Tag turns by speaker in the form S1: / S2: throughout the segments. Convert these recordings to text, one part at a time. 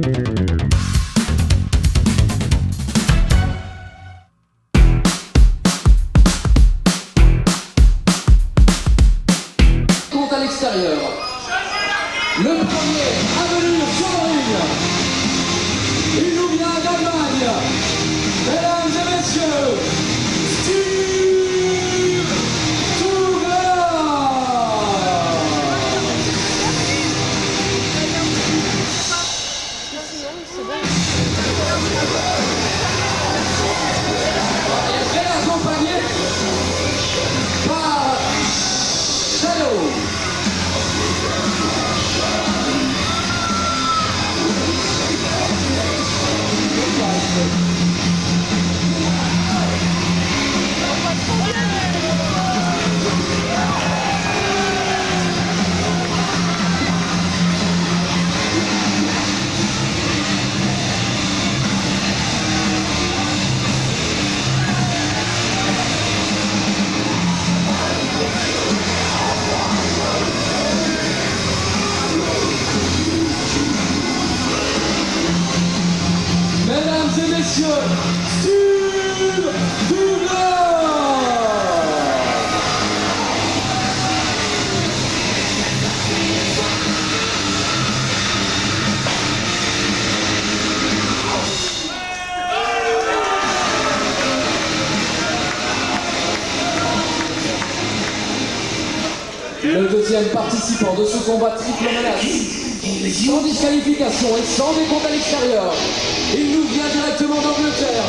S1: Compte à l'extérieur. Le premier à venir sur le ring. Il nous vient d'Allemagne. Mesdames et messieurs, Steve est accompagné par Shadow. Mesdames et messieurs, Steve Le deuxième participant de ce combat triple menace, sans disqualification et sans décompte à l'extérieur. Il nous vient directement d'Angleterre.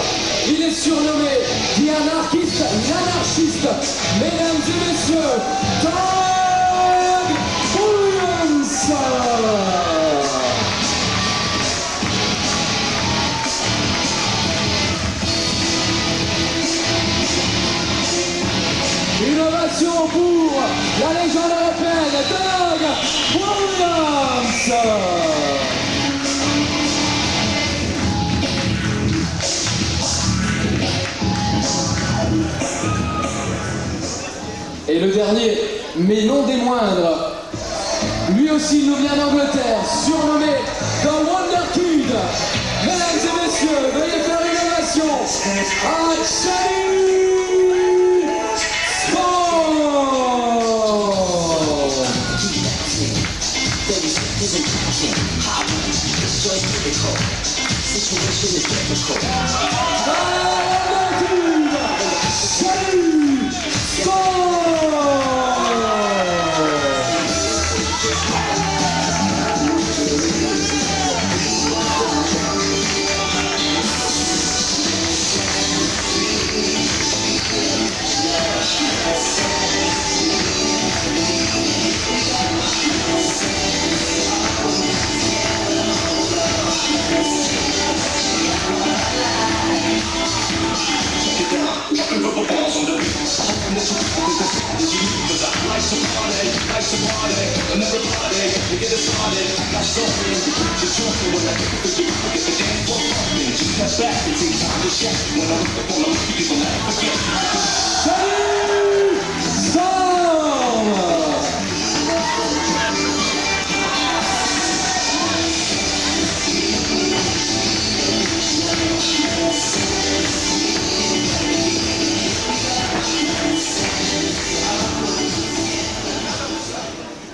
S1: Il est surnommé The Anarchist, l'anarchiste. Mesdames et messieurs, Doug Williamson. Une ovation pour la légende européenne, Doug Williamson. Et le dernier, mais non des moindres, lui aussi nous vient d'Angleterre, surnommé The Wonder Kid. Mesdames et messieurs, veuillez faire une ovation à Charlie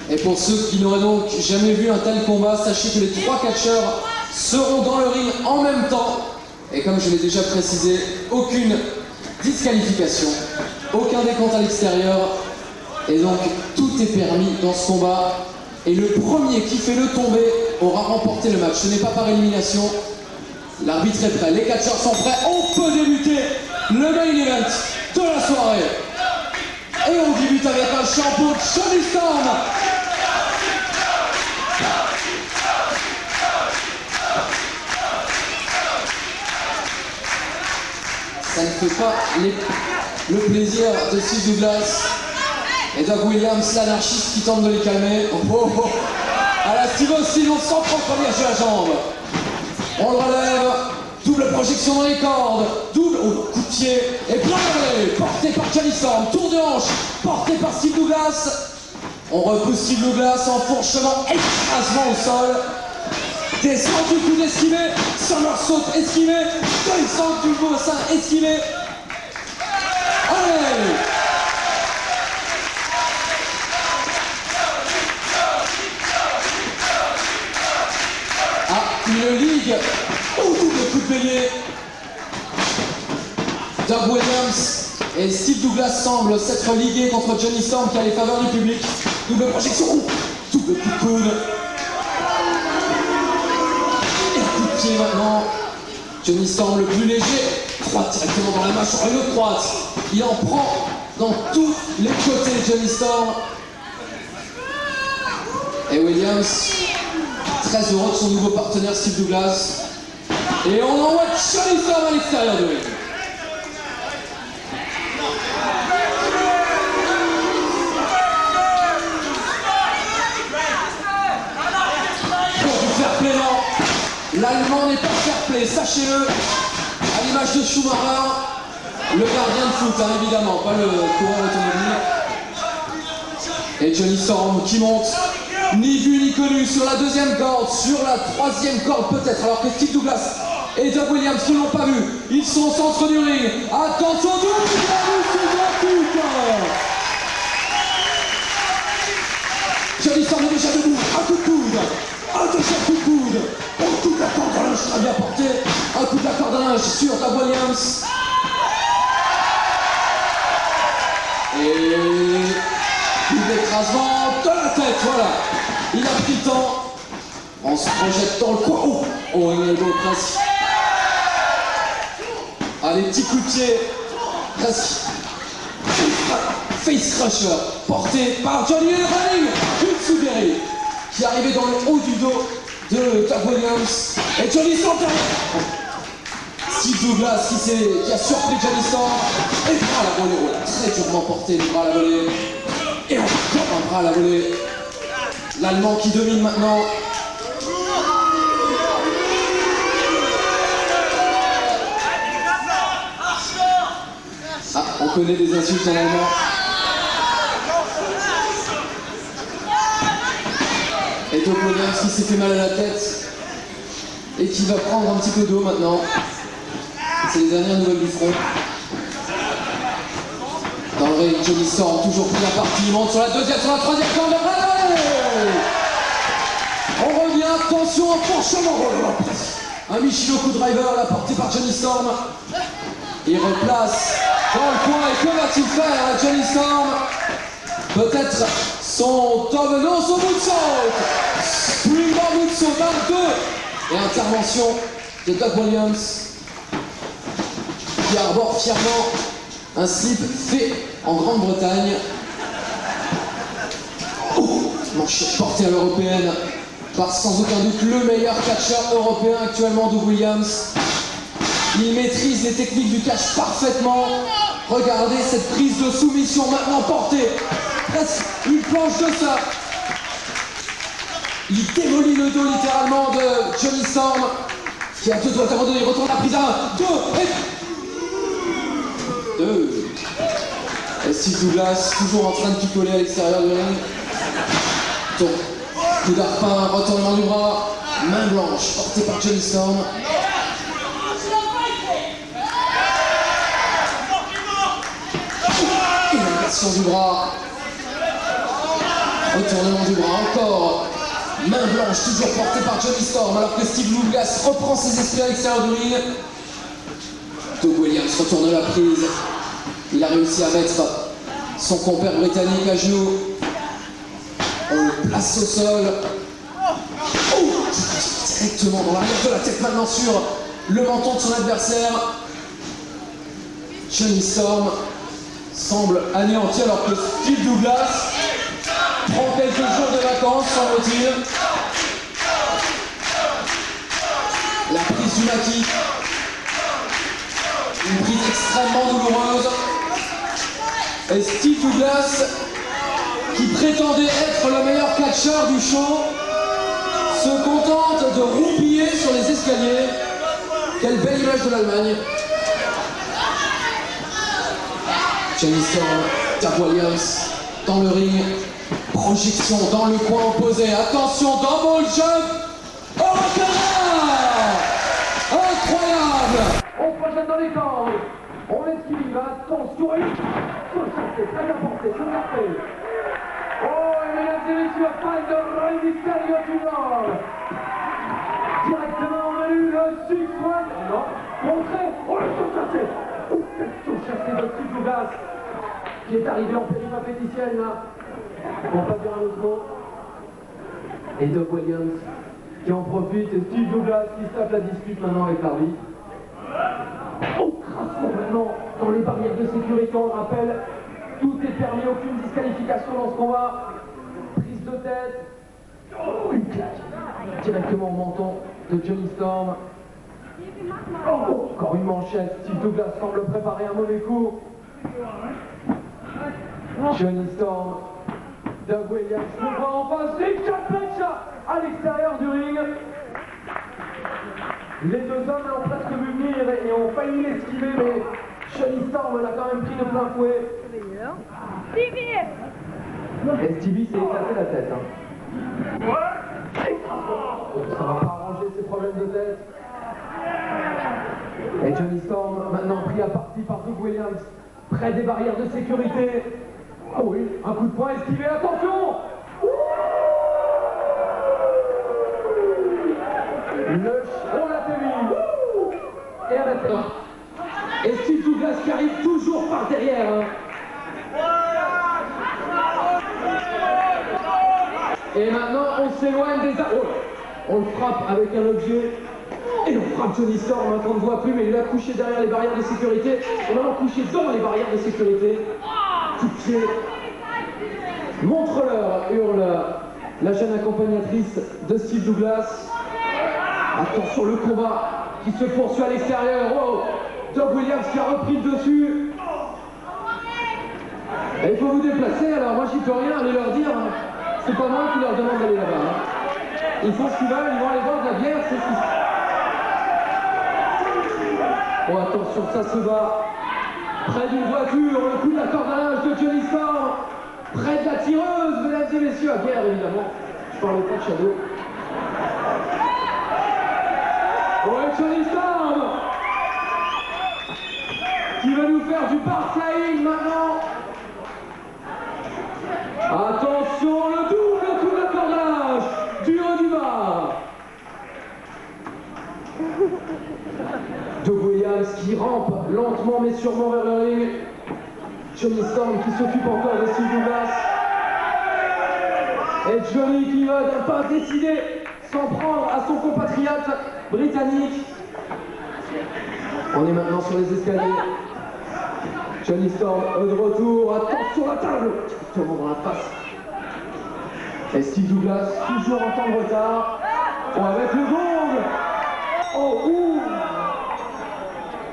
S1: Et pour ceux qui n'auraient donc jamais vu un tel combat, sachez que les trois catcheurs seront dans le ring en même temps. Et comme je l'ai déjà précisé, aucune disqualification, aucun décompte à l'extérieur. Et donc tout est permis dans ce combat. Et le premier qui fait le tombé aura remporté le match. Ce n'est pas par élimination. L'arbitre est prêt, les catcheurs sont prêts. On peut débuter le main event de la soirée. Et on débute avec un champion de Johnny Storm. Ça ne fait pas le plaisir de Steve Douglas et Doug Williams, l'anarchiste qui tente de les calmer. Oh, oh, oh. À la Steve Austin, on s'en prend première sur la jambe. On le relève, double projection dans les cordes, double coup de pied et plein de porté par Johnny Storm, tour de hanche, porté par Steve Douglas. On repousse Steve Douglas, enfourchement, écrasement au sol. Descend du coup d'esquivé, somersault esquivé, descend du bassin esquivé. Allez! Ah, une ligue au double coup de bélier. Doug Williams et Steve Douglas semblent s'être ligués contre Johnny Storm qui a les faveurs du public. Double projection, double coup de coude. Et coup de pied maintenant. Johnny Storm le plus léger. Droite directement dans la mâchoire, une autre droite. Il en prend dans tous les côtés, Johnny Storm. Et Williams, très heureux de son nouveau partenaire Steve Douglas. Et on envoie Johnny Storm à l'extérieur de ring. L'Allemand n'est pas fair-play, sachez-le, à l'image de Schumacher, le gardien de foot, hein, évidemment, pas le coureur automobile. Et Johnny Storm qui monte, ni vu ni connu, sur la deuxième corde, sur la troisième corde peut-être, alors que Steve Douglas et Doug Williams ne l'ont pas vu. Ils sont au centre du ring. Attention, Johnny Storm est déjà debout, un coup de coude, un deuxième coup de coude. Un coup de la corde à linge très bien porté. Un coup de la corde à linge sur Doug Williams. Et l'écrasement de la tête, voilà. Il a pris le temps. On se projette dans le coin. Oh, il est beau presque. Ah, les petits coups de pied. Presque. Face crusher porté par Johnny Running. Une Suberi qui est arrivé dans le haut du dos de Doug Williams et Johnny Storm. Steve Douglas qui a surpris Johnny Storm et le bras à la volée, voilà, très durement porté, le bras à la volée et encore un bras à la volée. L'Allemand qui domine maintenant. Ah, on connaît des insultes en allemand. Et Doug Williams qui s'est fait mal à la tête et qui va prendre un petit peu d'eau maintenant. C'est les dernières nouvelles du front. Dans le ring, Johnny Storm toujours pris la partie, il monte sur la deuxième, sur la troisième corde. On revient, attention, un penchement. Un Michinoku driver là porté par Johnny Storm. Il replace dans le coin et que va-t-il faire Johnny Storm? Peut-être son son moonsault. Springboard moonsault 22. Et intervention de Doug Williams qui arbore fièrement un slip fait en Grande-Bretagne. Manchette portée à l'européenne par sans aucun doute le meilleur catcheur européen actuellement, Doug Williams. Il maîtrise les techniques du catch parfaitement. Regardez cette prise de soumission maintenant portée. Presque une planche de ça. Il démolit le dos littéralement de Johnny Storm qui a deux doigts abandonnés. Il retourne la prise à 1, 2. Et Steve Douglas toujours en train de picoler à l'extérieur du ring. Donc, coup d'arpin, retournement du bras, main blanche portée par Johnny Storm. Élévation du bras. Retournement du bras encore. Main blanche toujours portée par Johnny Storm alors que Steve Douglas reprend ses esprits à l'extérieur du ring. Doug Williams retourne la prise. Il a réussi à mettre son compère britannique à genoux. On le place au sol. Directement dans l'arrière de la tête maintenant sur le menton de son adversaire. Johnny Storm semble anéanti alors que Steve Douglas prend quelques jours de vacances, semble-t-il. La prise du maquis. Une prise extrêmement douloureuse. Et Steve Douglas, qui prétendait être le meilleur catcheur du show, se contente de roupiller sur les escaliers. Quelle belle image de l'Allemagne. Johnny Storm, Doug Williams dans le ring. Projection dans le coin opposé. Attention, double jump. Oh,
S2: Oui, c'est très important, c'est parfait. Oh, et mesdames et messieurs, fan de Rey Mysterio du Nord. Directement venu le 6-1. Non, montré. Oh, le saut chassé. Oh, le saut chassé de Steve Douglas, qui est arrivé en péripapéticienne, là. Pour pas dire un autre mot. Et Doug Williams, qui en profite, et Steve Douglas qui se tape la dispute maintenant avec Harvey. Oh, crassement maintenant dans les barrières de sécurité, on le rappelle. Tout est permis, aucune disqualification dans ce combat. Prise de tête. Oh, une claque directement au menton de Johnny Storm. Oh, encore une manchette. Steve Douglas semble préparer un mauvais coup. Johnny Storm. Doug Williams le voit en face. Nick Capecha à l'extérieur du ring. Les deux hommes l'ont presque vu venir et ont failli l'esquiver, mais Johnny Storm l'a quand même pris de plein fouet. Et Stevie s'est éclaté la tête. Hein. Ça va pas arranger ses problèmes de tête. Et Johnny Storm, maintenant pris à partie par Doug Williams, près des barrières de sécurité. Oh oui, un coup de poing esquivé, attention! On l'a fait mis. Et à la tête. Et Steve Douglas qui arrive toujours par derrière. Hein. Et maintenant, on s'éloigne des armes. Oh, on le frappe avec un objet. Et on frappe Johnny Storm, hein, qu'on ne voit plus, mais il a couché derrière les barrières de sécurité. On a couché dans les barrières de sécurité. Coup de pied. Montre-leur, hurle la jeune accompagnatrice de Steve Douglas. Attention, le combat qui se poursuit à l'extérieur. Oh, Doug Williams qui a repris le dessus. Et il faut vous déplacer, alors moi j'y peux rien, allez leur dire. C'est pas moi qui leur demande d'aller là-bas. Hein. Ils font ce qu'ils veulent, ils vont aller voir de la bière, c'est ce qu'ils... Oh, attention, ça se bat. Près d'une voiture, le coup de la corde à linge de Johnny Storm. Près de la tireuse, mesdames et messieurs, à guerre évidemment. Je parle pas de Shadow. Ouais, Johnny Storm qui va nous faire du bar-flying maintenant. Attention, le double coup d'accordage du haut du bas. Doug Williams qui rampe lentement mais sûrement vers le ring. Johnny Storm qui s'occupe encore de Steve Douglas. Et Johnny qui va d'un pas décidé s'en prendre à son compatriote britannique. On est maintenant sur les escaliers. Johnny Storm de retour. Attention la table. Directement dans la face. Et Steve Douglas toujours en temps de retard. Oh, avec le gong. Oh, ouh.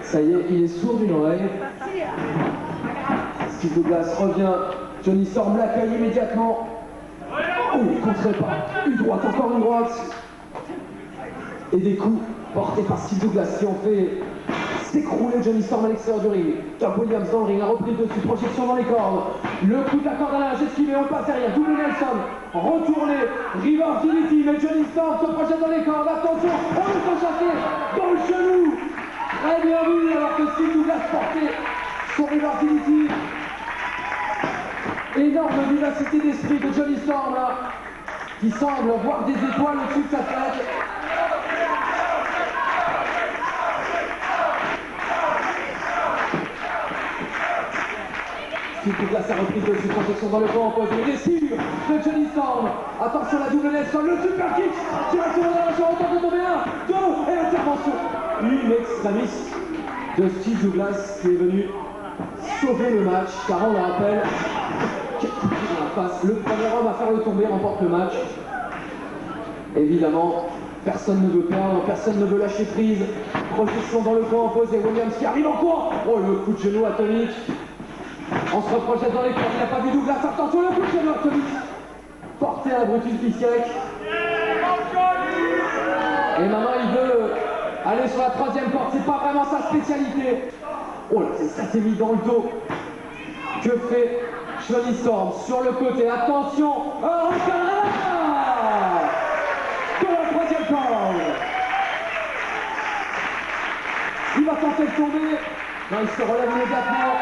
S2: Ça y est, il est sourd d'une oreille. Steve Douglas revient. Johnny Storm l'accueille immédiatement. Oh, il ne compterait pas. Une droite, encore une droite. Et des coups portés par Steve Douglas qui ont fait s'écrouler Johnny Storm à l'extérieur du ring. Doug Williams dans le ring, la reprise dessus, projection dans les cordes. Le coup de la corde à linge esquivé, on passe derrière. Double Nelson, retourné, River Phoenix, mais Johnny Storm se projette dans les cordes. Attention, on le fait chasser dans le genou. Très bien vu, alors que Steve Douglas portait son River Phoenix. Énorme vivacité d'esprit de Johnny Storm là, qui semble voir des étoiles au-dessus de sa tête. Steve Douglas a repris dessus, protection dans le coin, pose les décisions de Johnny Storm. Attention la double Nelson, le super kick, directement dans la jambe, on tente de tomber un, deux, et l'intervention. Une extremis de Steve Douglas qui est venu sauver le match, car on le rappelle, dans la face, le premier homme à faire le tomber remporte le match. Évidemment, personne ne veut perdre, personne ne veut lâcher prise. Projection dans le coin, opposé, Williams qui arrive en coin. Oh, le coup de genou atomique. On se reprojette dans les cordes, il n'a pas vu Douglas. Attention, le coup de genou atomique. Porté à Brutus Bissek. Et maintenant, il veut aller sur la troisième porte. C'est pas vraiment sa spécialité. Oh là, ça s'est mis dans le dos. Que fait Johnny Storm sur le côté? Attention, un recalage de la troisième corde. Il va tenter de tomber. Non, il se relève immédiatement.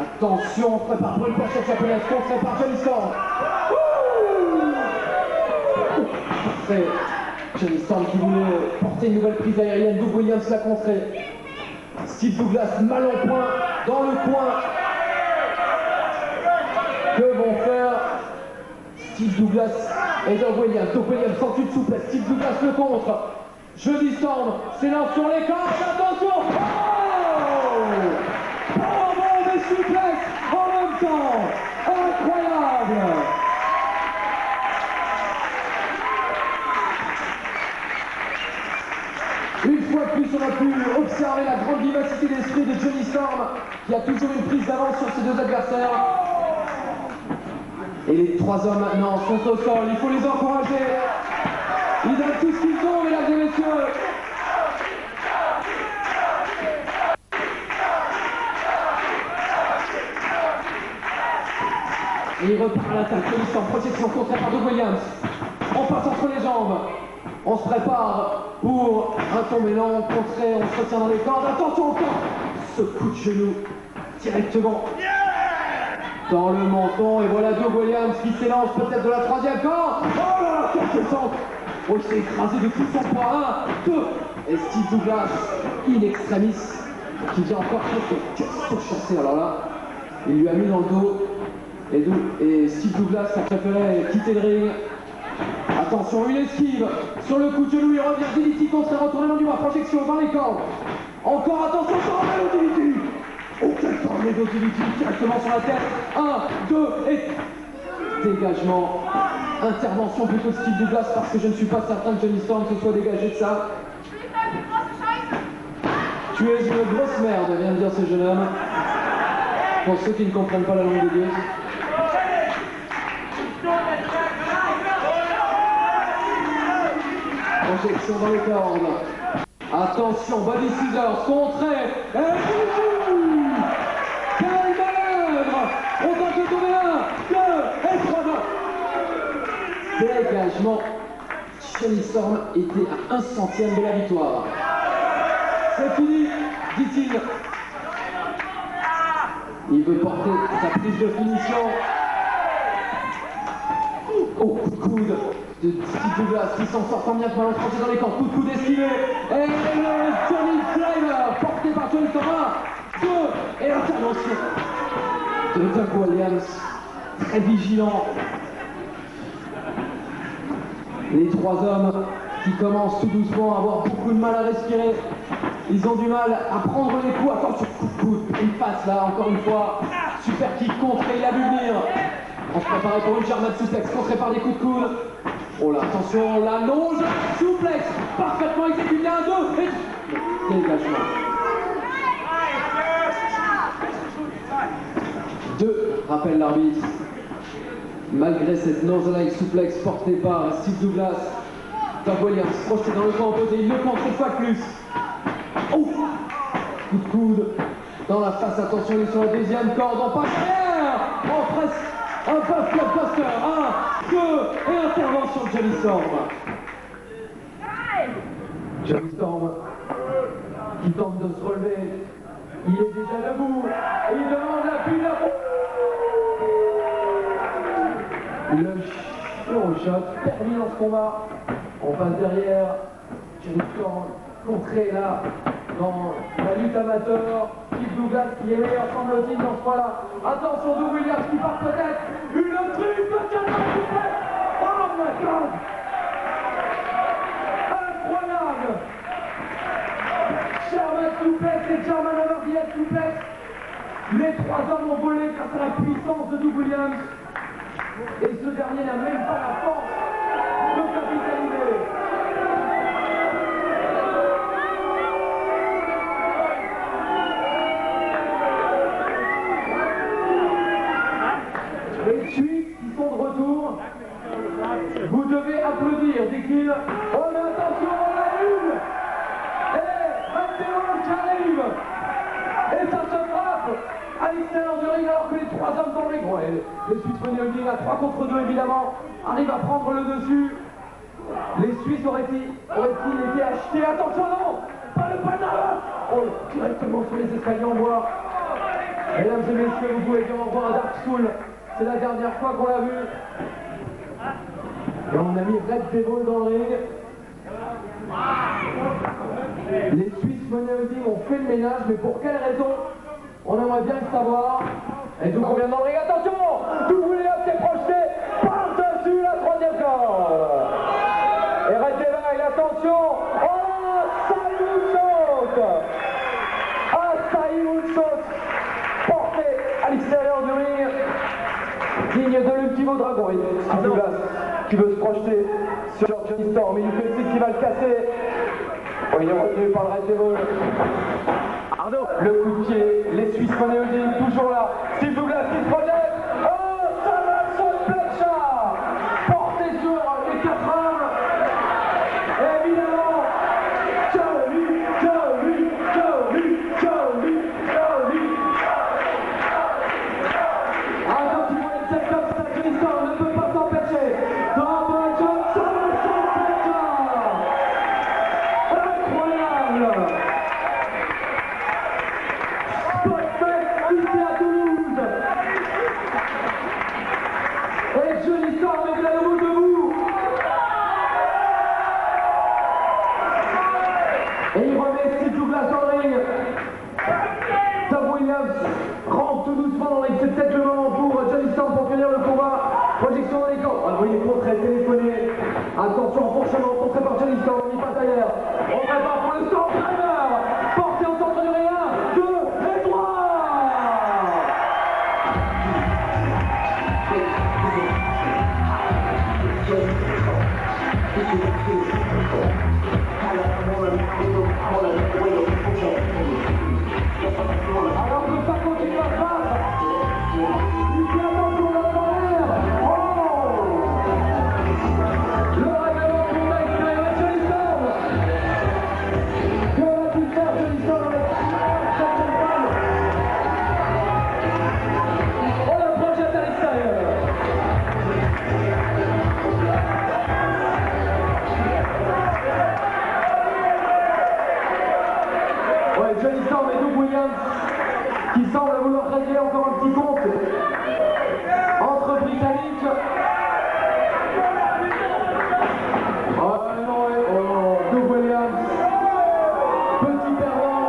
S2: Attention, on prépare pour une cachette japonaise, contrée par Johnny Storm. C'est Johnny Storm qui voulait porter une nouvelle prise aérienne, Doug Williams l'a contrée. Steve Douglas mal en point, dans le coin. Que vont faire Steve Douglas et Doug Williams? Doug Williams sans une souplesse, Steve Douglas le contre. Johnny Storm s'élance sur les cordes, attention! Oh, des souplesses en même temps! Incroyable! Une fois de plus, on a pu observer la grande vivacité d'esprit de Johnny Storm, qui a toujours une prise d'avance sur ses deux adversaires. Et les trois hommes maintenant sont au sol, il faut les encourager. Ils donnent tout ce qu'ils ont, mesdames et messieurs. Et il repart à l'attaque, Johnny Storm, protection contrée par Doug Williams. On passe entre les jambes. On se prépare pour un tombélant contré, on se retient dans les cordes. Attention encore, ce coup de genou directement dans le menton. Et voilà Doug Williams qui s'élance peut-être de la troisième corde. Oh là là, quel centre! Oh, il s'est écrasé de tout son poids. 1, 2. Et Steve Douglas, in extremis, qui vient encore surchassé. Alors là, il lui a mis dans le dos. Et Steve Douglas a préféré quitter le ring. Attention, une esquive sur le coup de genou, il revient, DDT contre retournement du bras, projection dans les cordes. Encore attention, tornado DDT. Oh, quel tornado DDT directement sur la tête. 1, 2 et dégagement. Intervention plutôt de Steve Douglas parce que je ne suis pas certain que Johnny Storm se soit dégagé de ça. Tu es une grosse merde, vient de dire ce jeune homme. Pour ceux qui ne comprennent pas la langue de Dieu. Projection dans les cordes. Attention, body scissors, contré. Et quelle manœuvre! On tente de tomber 1, 2 et 3 dégagement. Johnny Storm était à 1/100e de la victoire. C'est fini, dit-il. Il veut porter sa prise de finition. Oh, coup de coude de Steve Douglas qui s'en sort tant bien que mal enfoncé dans les cordes. Coup de coude esquivé. Et le Johnny Flamer porté par Johnny Storm. 1, 2 et l'intervention de Doug Williams. Très vigilant. Les trois hommes qui commencent tout doucement à avoir beaucoup de mal à respirer. Ils ont du mal à prendre les coups. Attention, coup de coude, une passe là, encore une fois. Super kick contre, il a vu venir. On se préparait pour une German suplex, contrée par des coups de coude. Oh là, attention, la longe, suplex, parfaitement exécuté, 1, 2, et dégagement. 2, rappelle l'arbitre. Malgré cette nose-like suplex portée par Steve Douglas, Doug Williams projeté dans le camp opposé, il le compte une fois de plus. Oh, coup de coude dans la face, attention, il est sur la deuxième corde, on passe derrière. Oh, presque un puff blockbuster, 1, 2 et intervention de Johnny Storm. Johnny Storm qui tente de se relever, il est déjà debout et il demande l'appui de la le shot permis dans ce combat. On passe derrière. Johnny Storm contré là dans la lutte amateur. Steve Douglas qui est meilleur semble-t-il dans ce point-là. Attention, Doug Williams qui part peut-être. Une triple German suplex. Oh my God! Incroyable! German suplex et German overhead suplex. Les trois hommes ont volé grâce à la puissance de Doug Williams. Et ce dernier n'a même pas la force de capitaliser. Les Suisses qui sont de retour, vous devez applaudir, dit-il. Oh mais attention, on a une. Et Mathéo qui arrive. Et ça se frappe à l'extérieur du ring alors que les trois hommes dans les ring. Ouais, les Suisses venus venir à 3 contre 2 évidemment, arrivent à prendre le dessus. Les Suisses auraient-ils été achetés? Attention, non, pas le panneau. Oh, directement sur les escaliers en bois. Mesdames et messieurs, vous pouvez dire au revoir à Dark School. C'est la dernière fois qu'on l'a vu. Et on a mis Red Devil dans le ring. Les Suisses Money Holding ont fait le ménage, mais pour quelle raison? On aimerait bien le savoir. Et donc on vient dans le ring. Attention, tout voulait s'est projeté par-dessus la troisième corde. Et Red Devil, attention. Oh là, Saïd Ah, Saïd porté à l'extérieur du ring. Digne de l'Ultimo Dragon. Et Steve Douglas qui veut se projeter sur Johnny Storm. Il lui fait le signe qui va le casser. Oh, il est retenu par le Red Devil. Arnaud, le coup de pied, les Suisses Money Holding toujours là. Steve Douglas qui se projette. Oh, ça va son plancha porté sur les 4 armes. Et évidemment, Johnny. Ah, quand il voit une tête comme ça, Johnny Storm ne peut pas s'empêcher. Double jump, ça va son plancha. Incroyable. Ici à Toulouse. Et Johnny Storm est à nouveau debout. Et il remet Steve Douglas dans le ring. Tom Williams rentre tout doucement dans le ring. C'est peut-être le moment pour Johnny Storm pour finir le combat. Projection dans les camps. Ah oui, portrait téléphoné. Attention, enfourchement, portrait par Johnny Storm. Il passe ailleurs. On prépare pour le Storm Driver. Porté au centre du ring. 1, 2 et 3. Alors que ça continue à se battre. Il fait attention dans la barrière. Oh, le règlement pour extraire Johnny Storm. Que va-t-il faire Johnny Storm avec cette balle? On le projette à l'extérieur. Ouais, Johnny Storm et Doug Williams qui semblent vouloir régler encore un petit compte entre Britanniques. Oh non, oh, Doug Williams, petit perdant.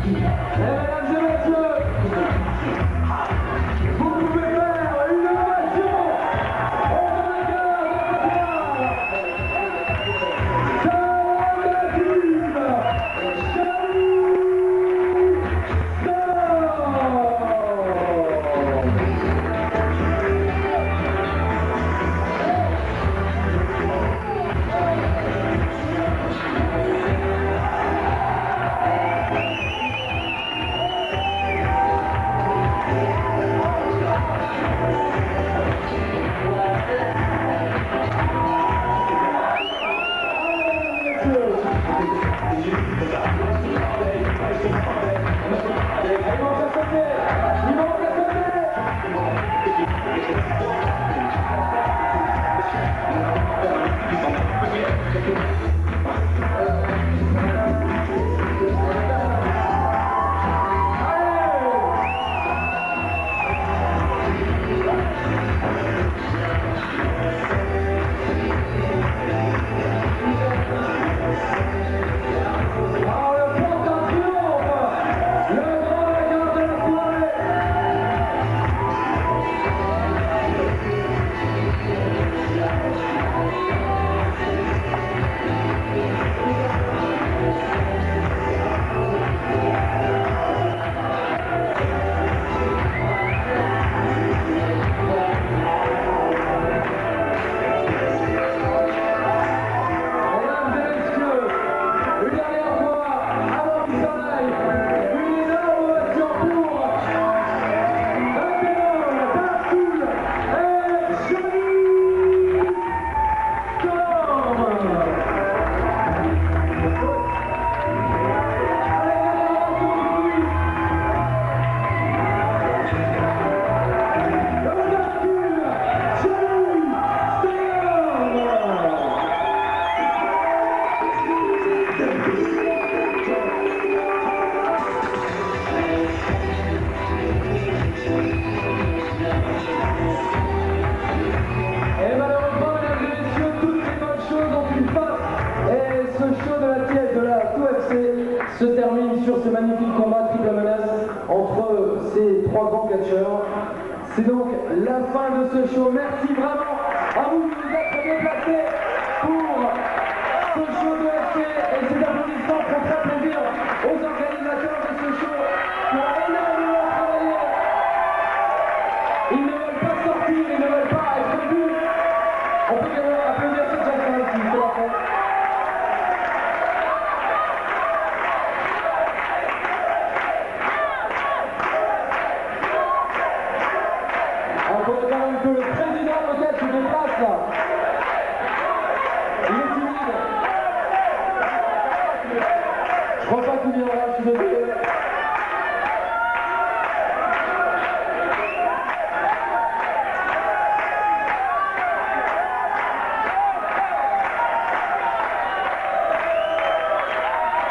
S2: Et mesdames et messieurs, vous pouvez faire une ovation au vainqueur de cette finale. magnifique combat triple menace entre ces trois grands catcheurs. C'est donc la fin de ce show. Merci vraiment à vous de vous être déplacés pour ce show de FC et ces applaudissements font très plaisir aux organisateurs de ce show qui ont énormément travaillé. Ils ne veulent pas sortir, ils ne veulent pas être vus. On peut quand même applaudir ces gens-là aussi, c'est la fête. Il faudrait quand même que le président peut-être se déplace là. Il est timide. Je crois pas qu'il viendra, je suis désolé.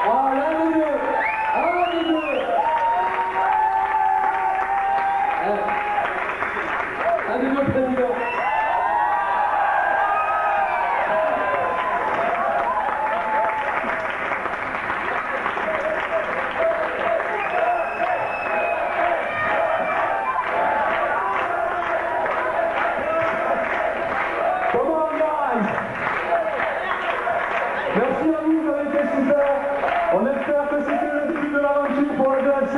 S2: Ah, l'un des deux. Un des deux. Un des deux présidents. Come on, guys! Merci à vous, vous avez été super. On espère que c'était le début de l'aventure pour le DFC.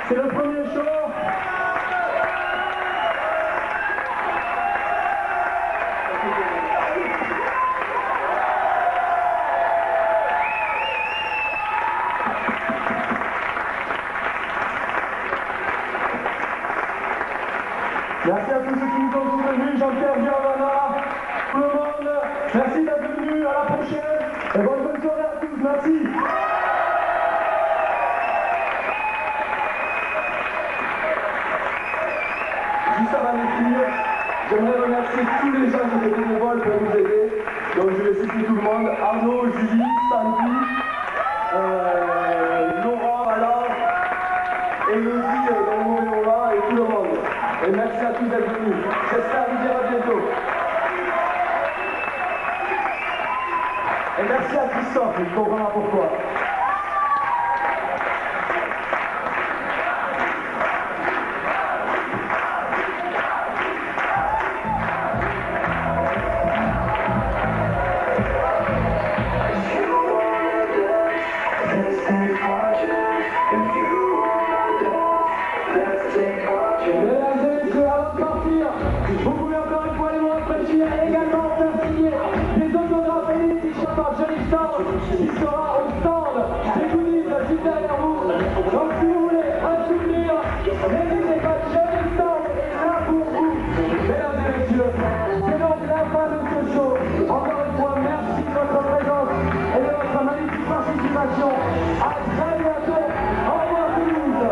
S2: C'est le premier show. Merci à tous ceux qui nous ont soutenus, Jean-Pierre Giovanna, tout le monde. Merci d'être venus, à la prochaine. Et bonne soirée à tous, merci. Juste avant de finir, j'aimerais remercier tous les gens qui étaient bénévoles pour nous aider. Donc je vais citer tout le monde, Arnaud, Julie, Sandy, Laurent, Alain, Elodie dans le mauvais moment et tout le monde. Et merci à tous d'être venus. J'espère vous dire à bientôt. Et merci à Christophe, il comprendra pourquoi. Mesdames et messieurs, avant de partir, vous pouvez encore une fois les mots rafraîchir et également faire signer des autographes et des t-shirts par Johnny Storm qui sera au stand des goodies juste derrière vous. Donc si vous voulez un souvenir, n'hésitez pas, Johnny Storm est là pour vous. Mesdames et messieurs, c'est donc la fin de ce show. Encore une fois, merci de votre présence et de votre magnifique participation. À très bientôt. Au revoir Toulouse.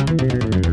S3: Thank you.